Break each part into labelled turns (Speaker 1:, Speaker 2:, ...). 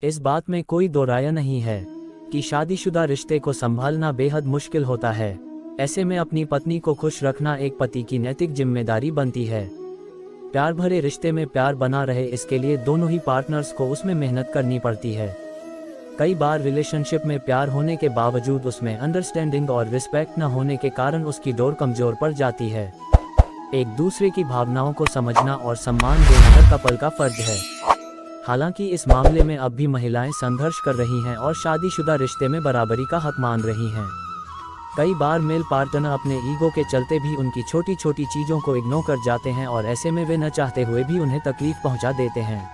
Speaker 1: इस बात में कोई दो राय नहीं है कि शादीशुदा रिश्ते को संभालना बेहद मुश्किल होता है। ऐसे में अपनी पत्नी को खुश रखना एक पति की नैतिक जिम्मेदारी बनती है। प्यार भरे रिश्ते में प्यार बना रहे, इसके लिए दोनों ही पार्टनर्स को उसमें मेहनत करनी पड़ती है। कई बार रिलेशनशिप में प्यार होने के बावजूद उसमें अंडरस्टैंडिंग और रिस्पेक्ट न होने के कारण उसकी डोर कमजोर पड़ जाती है। एक दूसरे की भावनाओं को समझना और सम्मान देना हर कपल का फर्ज है। हालांकि इस मामले में अब भी महिलाएं संघर्ष कर रही हैं और शादीशुदा रिश्ते में बराबरी का हक मान रही हैं। कई बार मेल पार्टनर अपने ईगो के चलते भी उनकी छोटी छोटी चीज़ों को इग्नोर कर जाते हैं और ऐसे में वे न चाहते हुए भी उन्हें तकलीफ पहुंचा देते हैं।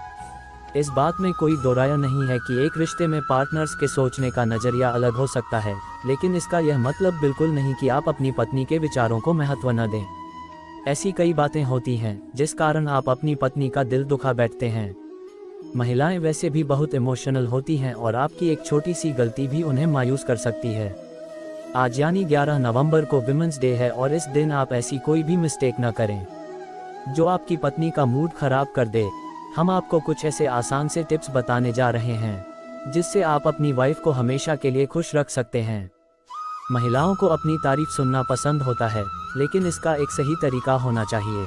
Speaker 1: इस बात में कोई दो राय नहीं है कि एक रिश्ते में पार्टनर्स के सोचने का नज़रिया अलग हो सकता है, लेकिन इसका यह मतलब बिल्कुल नहीं कि आप अपनी पत्नी के विचारों को महत्व न दें। ऐसी कई बातें होती हैं जिस कारण आप अपनी पत्नी का दिल दुखा बैठते हैं। महिलाएं वैसे भी बहुत इमोशनल होती हैं और आपकी एक छोटी सी गलती भी उन्हें मायूस कर सकती है। आज यानी 11 नवंबर को विमेंस डे है और इस दिन आप ऐसी कोई भी मिस्टेक न करें जो आपकी पत्नी का मूड खराब कर दे। हम आपको कुछ ऐसे आसान से टिप्स बताने जा रहे हैं जिससे आप अपनी वाइफ को हमेशा के लिए खुश रख सकते हैं। महिलाओं को अपनी तारीफ सुनना पसंद होता है, लेकिन इसका एक सही तरीका होना चाहिए।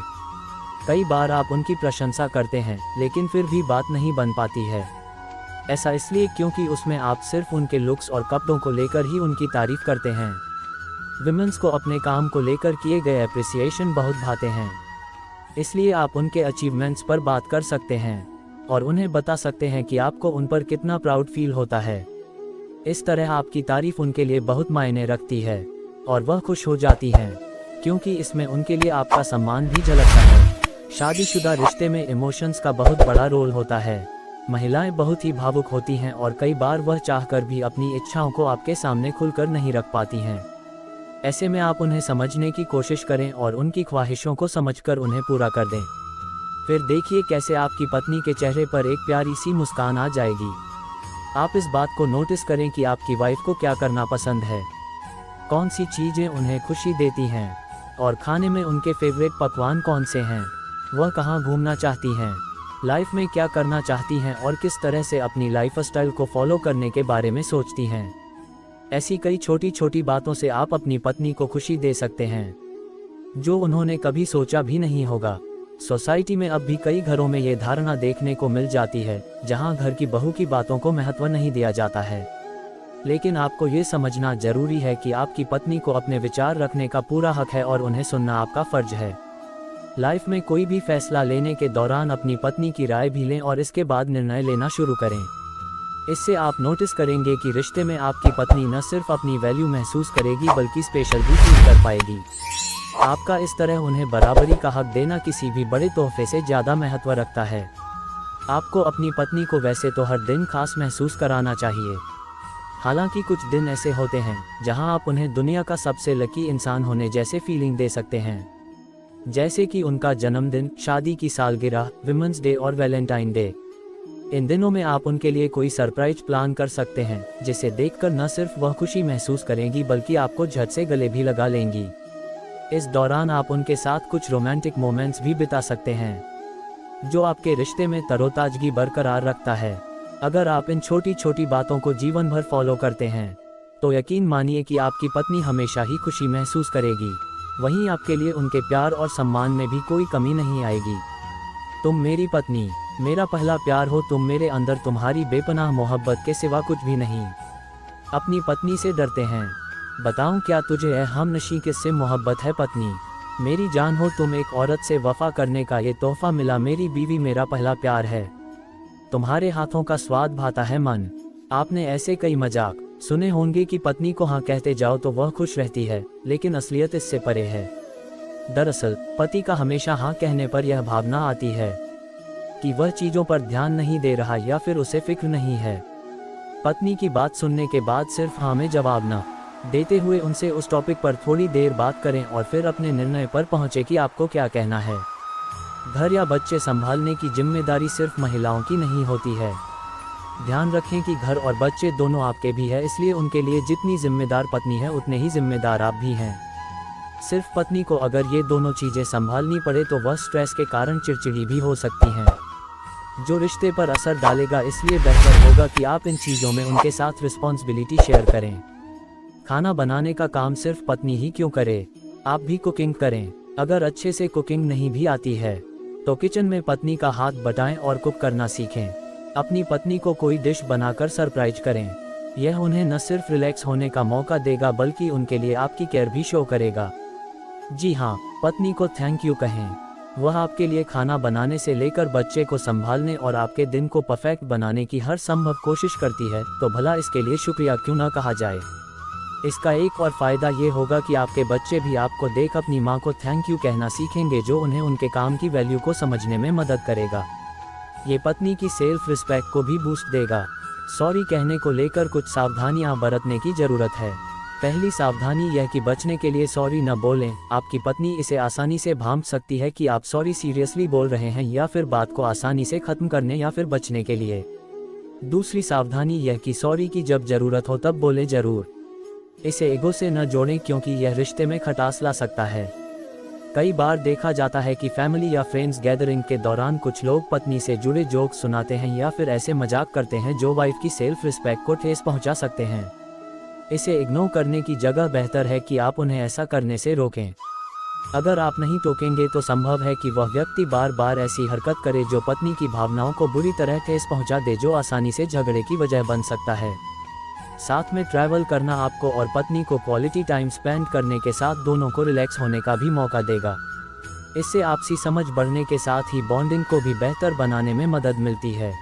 Speaker 1: कई बार आप उनकी प्रशंसा करते हैं लेकिन फिर भी बात नहीं बन पाती है। ऐसा इसलिए क्योंकि उसमें आप सिर्फ उनके लुक्स और कपड़ों को लेकर ही उनकी तारीफ करते हैं। विमेंस को अपने काम को लेकर किए गए अप्रिसिएशन बहुत भाते हैं, इसलिए आप उनके अचीवमेंट्स पर बात कर सकते हैं और उन्हें बता सकते हैं कि आपको उन पर कितना प्राउड फील होता है। इस तरह आपकी तारीफ उनके लिए बहुत मायने रखती है और वह खुश हो जाती हैं, क्योंकि इसमें उनके लिए आपका सम्मान भी झलकता है। शादीशुदा रिश्ते में इमोशंस का बहुत बड़ा रोल होता है। महिलाएं बहुत ही भावुक होती हैं और कई बार वह चाहकर भी अपनी इच्छाओं को आपके सामने खुलकर नहीं रख पाती हैं। ऐसे में आप उन्हें समझने की कोशिश करें और उनकी ख्वाहिशों को समझकर उन्हें पूरा कर दें। फिर देखिए कैसे आपकी पत्नी के चेहरे पर एक प्यारी सी मुस्कान आ जाएगी। आप इस बात को नोटिस करें कि आपकी वाइफ को क्या करना पसंद है, कौन सी चीज़ें उन्हें खुशी देती हैं और खाने में उनके फेवरेट पकवान कौन से हैं। वह कहाँ घूमना चाहती हैं, लाइफ में क्या करना चाहती हैं और किस तरह से अपनी लाइफस्टाइल को फॉलो करने के बारे में सोचती हैं। ऐसी कई छोटी छोटी बातों से आप अपनी पत्नी को खुशी दे सकते हैं जो उन्होंने कभी सोचा भी नहीं होगा। सोसाइटी में अब भी कई घरों में ये धारणा देखने को मिल जाती है जहां घर की बहू की बातों को महत्व नहीं दिया जाता है, लेकिन आपको ये समझना जरूरी है कि आपकी पत्नी को अपने विचार रखने का पूरा हक है और उन्हें सुनना आपका फर्ज है। लाइफ में कोई भी फैसला लेने के दौरान अपनी पत्नी की राय भी लें और इसके बाद निर्णय लेना शुरू करें। इससे आप नोटिस करेंगे कि रिश्ते में आपकी पत्नी न सिर्फ अपनी वैल्यू महसूस करेगी बल्कि स्पेशल भी फील कर पाएगी। आपका इस तरह उन्हें बराबरी का हक देना किसी भी बड़े तोहफे से ज़्यादा महत्व रखता है। आपको अपनी पत्नी को वैसे तो हर दिन खास महसूस कराना चाहिए, हालांकि कुछ दिन ऐसे होते हैं जहां आप उन्हें दुनिया का सबसे लकी इंसान होने जैसे फीलिंग दे सकते हैं, जैसे कि उनका जन्मदिन, शादी की सालगिरह, विमेंस डे और वैलेंटाइन डे। इन दिनों में आप उनके लिए कोई सरप्राइज प्लान कर सकते हैं जिसे देखकर न सिर्फ वह खुशी महसूस करेंगी बल्कि आपको झट से गले भी लगा लेंगी। इस दौरान आप उनके साथ कुछ रोमांटिक मोमेंट्स भी बिता सकते हैं जो आपके रिश्ते में तरोताजगी बरकरार रखता है। अगर आप इन छोटी छोटी बातों को जीवन भर फॉलो करते हैं तो यकीन मानिए कि आपकी पत्नी हमेशा ही खुशी महसूस करेगी। वहीं आपके लिए उनके प्यार और सम्मान में भी कोई कमी नहीं आएगी। तुम मेरी पत्नी, मेरा पहला प्यार हो तुम, मेरे अंदर तुम्हारी बेपनाह मोहब्बत के सिवा कुछ भी नहीं। अपनी पत्नी से डरते हैं, बताऊं क्या तुझे है हमनशी किससे मोहब्बत है पत्नी। मेरी जान हो तुम, एक औरत से वफा करने का ये तोहफा मिला, मेरी बीवी मेरा पहला प्यार है। तुम्हारे हाथों का स्वाद भाता है मन। आपने ऐसे कई मजाक सुने होंगे कि पत्नी को हाँ कहते जाओ तो वह खुश रहती है, लेकिन असलियत इससे परे है। दरअसल पति का हमेशा हाँ कहने पर यह भावना आती है कि वह चीज़ों पर ध्यान नहीं दे रहा या फिर उसे फिक्र नहीं है। पत्नी की बात सुनने के बाद सिर्फ हाँ में जवाब न देते हुए उनसे उस टॉपिक पर थोड़ी देर बात करें और फिर अपने निर्णय पर पहुँचे कि आपको क्या कहना है। घर या बच्चे संभालने की जिम्मेदारी सिर्फ महिलाओं की नहीं होती है। ध्यान रखें कि घर और बच्चे दोनों आपके भी है, इसलिए उनके लिए जितनी जिम्मेदार पत्नी है उतने ही जिम्मेदार आप भी हैं। सिर्फ पत्नी को अगर ये दोनों चीज़ें संभालनी पड़े तो वह स्ट्रेस के कारण चिड़चिड़ी भी हो सकती हैं। जो रिश्ते पर असर डालेगा। इसलिए बेहतर होगा कि आप इन चीज़ों में उनके साथ रिस्पॉन्सिबिलिटी शेयर करें। खाना बनाने का काम सिर्फ पत्नी ही क्यों करे, आप भी कुकिंग करें। अगर अच्छे से कुकिंग नहीं भी आती है तो किचन में पत्नी का हाथ बटाएं और कुक करना सीखें। अपनी पत्नी को कोई डिश बनाकर सरप्राइज करें। यह उन्हें न सिर्फ रिलैक्स होने का मौका देगा बल्कि उनके लिए आपकी केयर भी शो करेगा। जी हाँ, पत्नी को थैंक यू कहें। वह आपके लिए खाना बनाने से लेकर बच्चे को संभालने और आपके दिन को परफेक्ट बनाने की हर संभव कोशिश करती है, तो भला इसके लिए शुक्रिया क्यों ना कहा जाए। इसका एक और फ़ायदा ये होगा कि आपके बच्चे भी आपको देख अपनी माँ को थैंक यू कहना सीखेंगे, जो उन्हें उनके काम की वैल्यू को समझने में मदद करेगा। ये पत्नी की सेल्फ रिस्पेक्ट को भी बूस्ट देगा। सॉरी कहने को लेकर कुछ सावधानियां बरतने की ज़रूरत है। पहली सावधानी यह कि बचने के लिए सॉरी न बोलें। आपकी पत्नी इसे आसानी से भांप सकती है कि आप सॉरी सीरियसली बोल रहे हैं या फिर बात को आसानी से ख़त्म करने या फिर बचने के लिए। दूसरी सावधानी यह कि सॉरी की जब ज़रूरत हो तब बोले ज़रूर। इसे ईगो से न जोड़ें क्योंकि यह रिश्ते में खटास ला सकता है। कई बार देखा जाता है कि फैमिली या फ्रेंड्स गैदरिंग के दौरान कुछ लोग पत्नी से जुड़े जोक सुनाते हैं या फिर ऐसे मजाक करते हैं जो वाइफ की सेल्फ रिस्पेक्ट को ठेस पहुंचा सकते हैं। इसे इग्नोर करने की जगह बेहतर है कि आप उन्हें ऐसा करने से रोकें। अगर आप नहीं टोकेंगे तो संभव है कि वह व्यक्ति बार बार ऐसी हरकत करे जो पत्नी की भावनाओं को बुरी तरह ठेस पहुंचा दे, जो आसानी से झगड़े की वजह बन सकता है। साथ में ट्रैवल करना आपको और पत्नी को क्वालिटी टाइम स्पेंड करने के साथ दोनों को रिलैक्स होने का भी मौका देगा। इससे आपसी समझ बढ़ने के साथ ही बॉन्डिंग को भी बेहतर बनाने में मदद मिलती है।